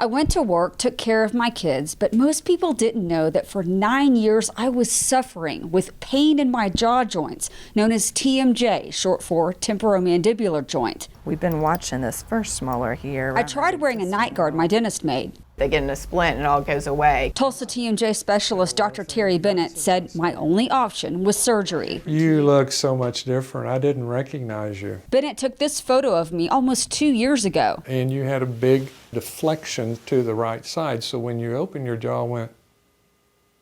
I went to work, took care of my kids, but most people didn't know that for 9 years I was suffering with pain in my jaw joints, known as TMJ, short for temporomandibular joint. We've been watching this first molar here. I tried wearing a night guard my dentist made. They get in a splint and it all goes away. Tulsa TMJ specialist Dr. Terry Bennett said my only option was surgery. You look so much different. I didn't recognize you. Bennett took this photo of me almost 2 years ago. And you had a big deflection to the right side, so when you opened your jaw, it went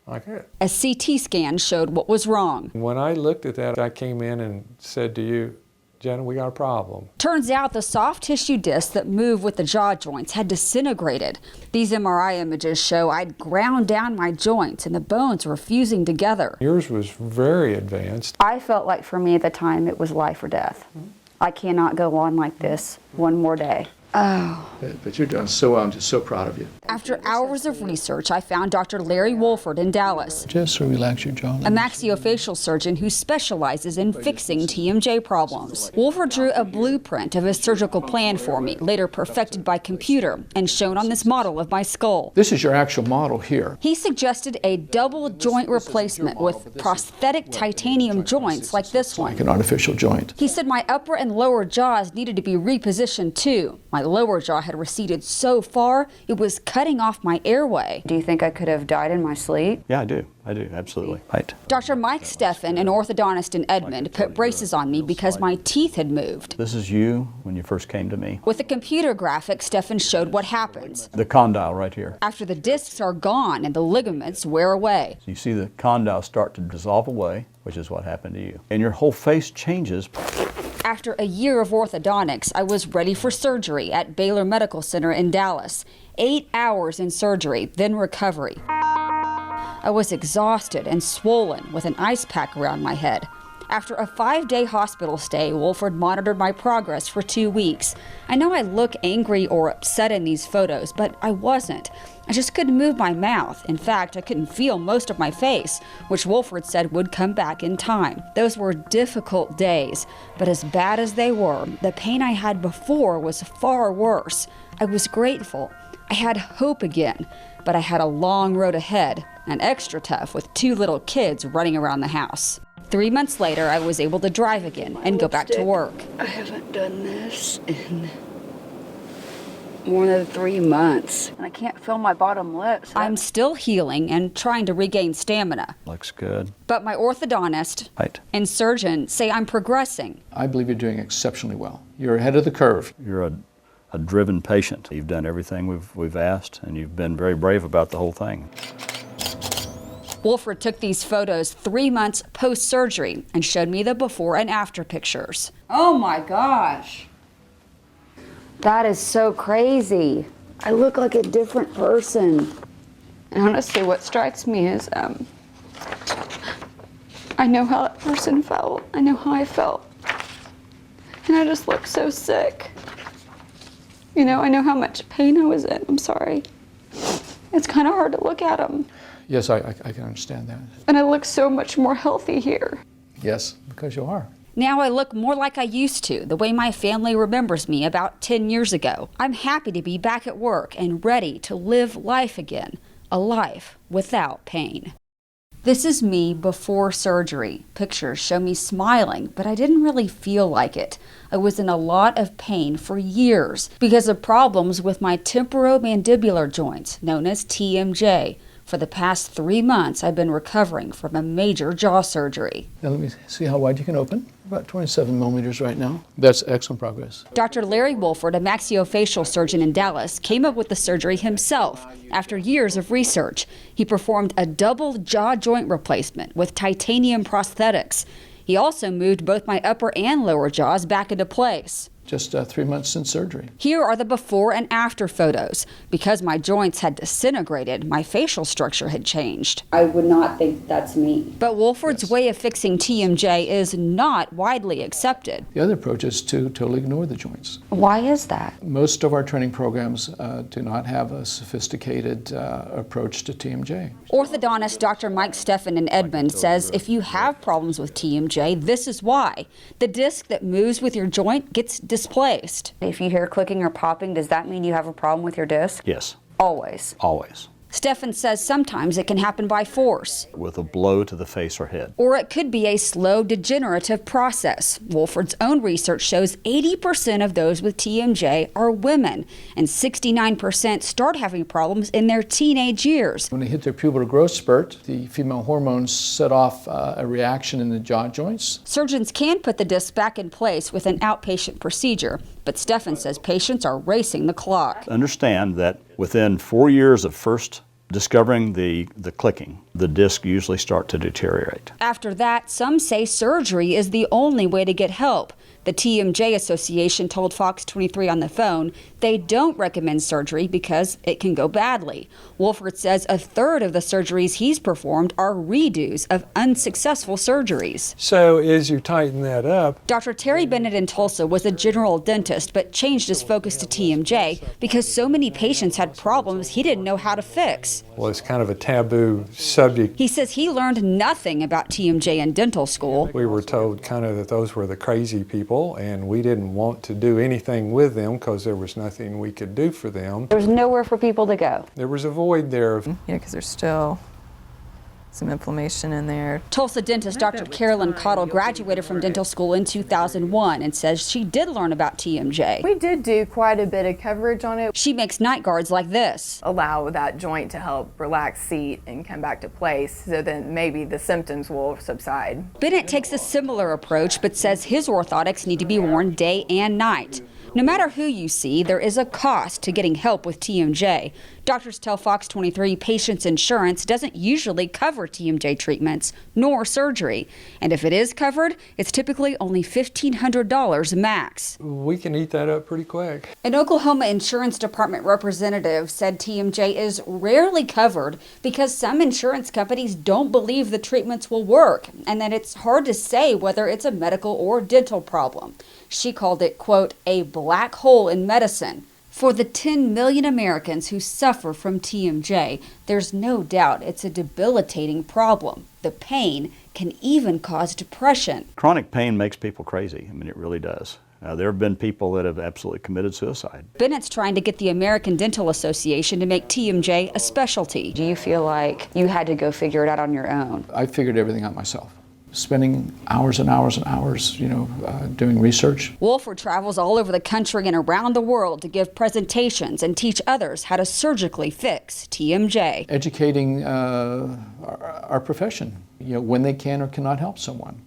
like that. A CT scan showed what was wrong. When I looked at that, I came in and said to you, Janna, we got a problem. Turns out the soft tissue discs that move with the jaw joints had disintegrated. These MRI images show I'd ground down my joints and the bones were fusing together. Yours was very advanced. I felt like for me at the time it was life or death. I cannot go on like this one more day. Oh. But you're doing so well. I'm just so proud of you. After hours of research, I found Dr. Larry Wolford in Dallas, Just relax your jaw. a maxillofacial surgeon who specializes in fixing TMJ problems. Wolford drew a blueprint of his surgical plan for me, later perfected by computer and shown on this model of my skull. This is your actual model here. He suggested a double joint replacement with prosthetic titanium joints like this one. Like an artificial joint. He said my upper and lower jaws needed to be repositioned too. My lower jaw had receded so far, it was cutting off my airway. Do you think I could have died in my sleep? Yeah, I do, absolutely. Right. Dr. Mike Steffen, an orthodontist in Edmond, put braces on me because my teeth had moved. This is you when you first came to me. With a computer graphic, Steffen showed what happens The condyle right here. after the discs are gone and the ligaments wear away. You see the condyle start to dissolve away, which is what happened to you. And your whole face changes. After a year of orthodontics, I was ready for surgery at Baylor Medical Center in Dallas. 8 hours in surgery, then recovery. I was exhausted and swollen with an ice pack around my head. After a 5-day hospital stay, Wolford monitored my progress for 2 weeks. I know I look angry or upset in these photos, but I wasn't. I just couldn't move my mouth. In fact, I couldn't feel most of my face, which Wolford said would come back in time. Those were difficult days, but as bad as they were, the pain I had before was far worse. I was grateful. I had hope again, but I had a long road ahead, and extra tough with 2 little kids running around the house. 3 months later, I was able to drive again and go back to work. I haven't done this in more than 3 months, and I can't feel my bottom lip. I'm still healing and trying to regain stamina. Looks good. But my orthodontist Right. and surgeon say I'm progressing. I believe you're doing exceptionally well. You're ahead of the curve. You're a driven patient. You've done everything we've asked, and you've been very brave about the whole thing. Wolford took these photos 3 months post-surgery and showed me the before and after pictures. Oh my gosh. That is so crazy. I look like a different person. And honestly, what strikes me is I know how that person felt. I know how I felt. And I just look so sick. You know, I know how much pain I was in. I'm sorry. It's kind of hard to look at them. Yes, I can understand that. And I look so much more healthy here. Yes, because you are. Now I look more like I used to, the way my family remembers me about 10 years ago. I'm happy to be back at work and ready to live life again, a life without pain. This is me before surgery. Pictures show me smiling, but I didn't really feel like it. I was in a lot of pain for years because of problems with my temporomandibular joints, known as TMJ. For the past 3 months, I've been recovering from a major jaw surgery. Now let me see how wide you can open. About 27 millimeters right now. That's excellent progress. Dr. Larry Wolford, a maxillofacial surgeon in Dallas, came up with the surgery himself after years of research. He performed a double jaw joint replacement with titanium prosthetics. He also moved both my upper and lower jaws back into place. Just 3 months since surgery. Here are the before and after photos. Because my joints had disintegrated, my facial structure had changed. I would not think that's me. But Wolford's way of fixing TMJ is not widely accepted. The other approach is to totally ignore the joints. Why is that? Most of our training programs do not have a sophisticated approach to TMJ. Orthodontist Dr. Mike Steffen in Edmond says if you have problems with TMJ, this is why. The disc that moves with your joint gets displaced. If you hear clicking or popping, does that mean you have a problem with your disc? Yes. Always. always, Stefan says sometimes it can happen by force, with a blow to the face or head. or it could be a slow degenerative process. Wolford's own research shows 80% of those with TMJ are women, and 69% start having problems in their teenage years. When they hit their pubertal growth spurt, the female hormones set off a reaction in the jaw joints. Surgeons can put the disc back in place with an outpatient procedure, but Stefan says patients are racing the clock. Understand that within 4 years of first discovering the clicking, the disc usually start to deteriorate. After that, some say surgery is the only way to get help. The TMJ Association told Fox 23 on the phone they don't recommend surgery because it can go badly. Wolford says a third of the surgeries he's performed are redos of unsuccessful surgeries. So as you tighten that up, Dr. Terry Bennett in Tulsa was a general dentist but changed his focus to TMJ because so many patients had problems he didn't know how to fix. well, it's kind of a taboo subject. He says he learned nothing about TMJ in dental school. We were told kind of that those were the crazy people, and we didn't want to do anything with them because there was nothing we could do for them. There was nowhere for people to go. There was a void there. Because there's still some inflammation in there. Tulsa dentist Dr. Carolyn Cottle graduated from dental school in 2001 and says she did learn about TMJ. We did do quite a bit of coverage on it. She makes night guards like this. Allow that joint to help relax, seat, and come back to place, so then maybe the symptoms will subside. Bennett takes a similar approach but says his orthotics need to be worn day and night. No matter who you see, there is a cost to getting help with TMJ. Doctors tell Fox 23 patients' insurance doesn't usually cover TMJ treatments nor surgery. And if it is covered, it's typically only $1,500 max. We can eat that up pretty quick. An Oklahoma Insurance Department representative said TMJ is rarely covered because some insurance companies don't believe the treatments will work and that it's hard to say whether it's a medical or dental problem. She called it, quote, a black hole in medicine. For the 10 million Americans who suffer from TMJ, there's no doubt it's a debilitating problem. The pain can even cause depression. Chronic pain makes people crazy. I mean, it really does. There have been people that have absolutely committed suicide. Bennett's trying to get the American Dental Association to make TMJ a specialty. Do you feel like you had to go figure it out on your own? I figured everything out myself. Spending hours and hours and hours, doing research. Wolford travels all over the country and around the world to give presentations and teach others how to surgically fix TMJ. Educating our profession, when they can or cannot help someone.